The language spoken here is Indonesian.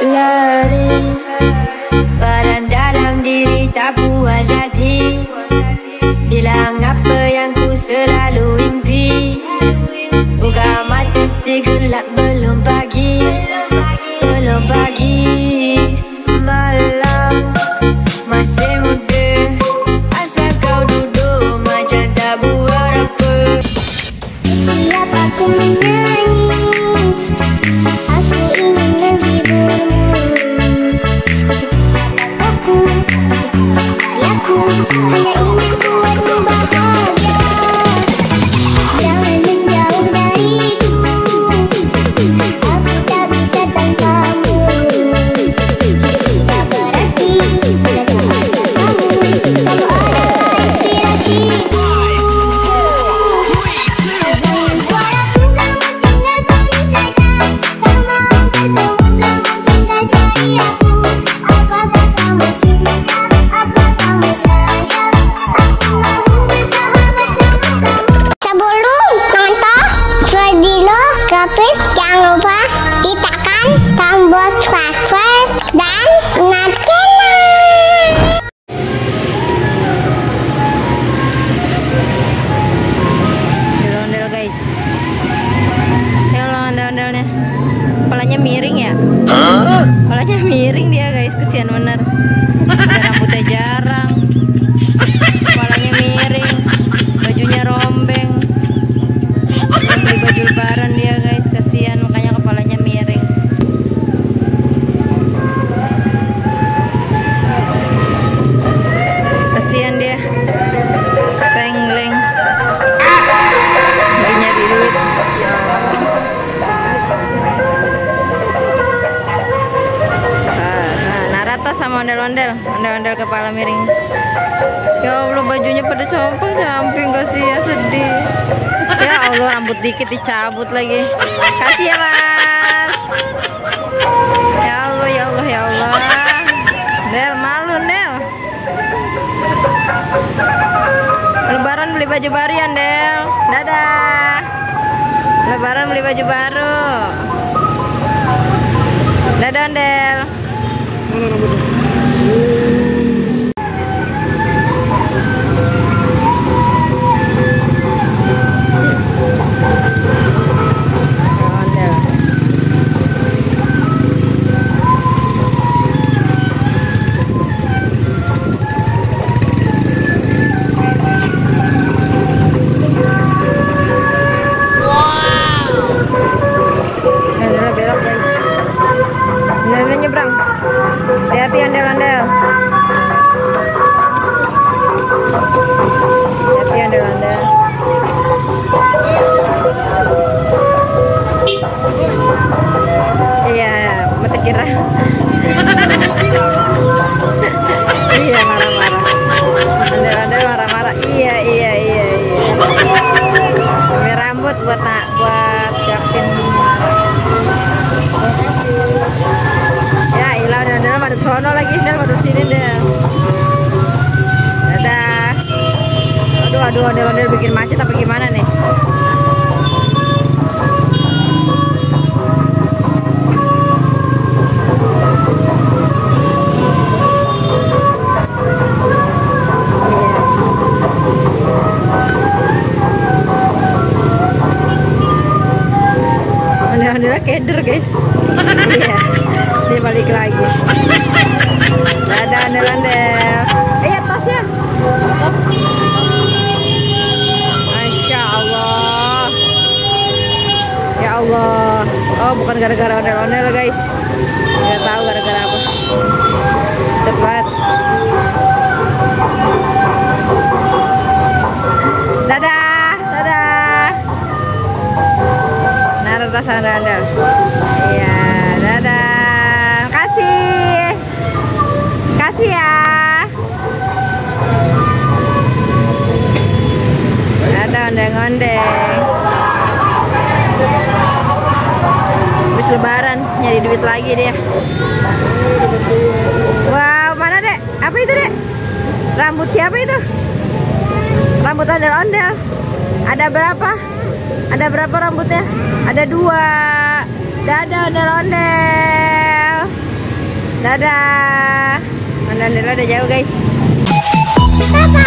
lari, barang dalam diri tak puas hati. Hilang apa yang ku selalu impi. Buka mata segelap belum pagi. Belum pagi. Malam masih muda. Asal kau duduk macam tak buat apa. Setiap aku menyanyi, aku ingin menghiburmu. Setiap langkahku, setiap karyaku, hanya ingin buatmu bahagia. Jangan menjauh dariku, aku tak bisa tanpamu. Tidak berarti dalam kamu, kamu adalah inspirasiku. Jangan lupa tekan tombol subscribe dan nyalakan. Ondel guys, ondel-ondelnya, kepalanya miring ya? Kepalanya miring dia guys, kesian bener. Rambutnya jarang, kepalanya miring, bajunya rombeng. Dia beli baju lebaran dia guys, kasihan makanya kepalanya miring. Kasihan dia, pengleng, lagi nyari duit. Narata sama ondel-ondel kepala miring. Ya Allah, bajunya pada camping kasihan, sedih. Ya Allah, rambut dikit dicabut lagi. Kasih ya mas. Ya Allah, ya Allah, ya Allah. Del, malu Del. Lebaran beli baju baru ya Del. Dadah. Lebaran beli baju baru. Dadah Del. Nyebrang, hati-hati ondel-ondel, hati-hati ondel-ondel. Iya, mata kira. Iya, marah-marah. Ondel-ondel marah-marah. Iya. Ambil rambut buat siapin. Ya ilah, ondel-ondel pada sono lagi, pada sini deh. Dadah. Aduh, ondel-ondel bikin macet apa gimana nih? Ondel-ondelnya keder guys. Iya, dia balik lagi. Dadah ondel-ondel. Ya tasnya. Tas. Masya Allah. Ya Allah. Oh, bukan gara-gara ondel-ondel guys. Nggak tahu gara-gara apa. Cepat. Dadah. Naruh tas ondel-ondel. Iya, dadah. Kasih ya. Dadah ondeng-ondeng. Habis lebaran nyari duit lagi dia. Wow, mana dek? Apa itu dek? Rambut siapa itu? Rambut ondel-ondel. Ada berapa? Ada berapa rambutnya? Ada 2. Dadah ondel-ondel. Dadah. Ondel-ondel udah jauh guys. Bye-bye.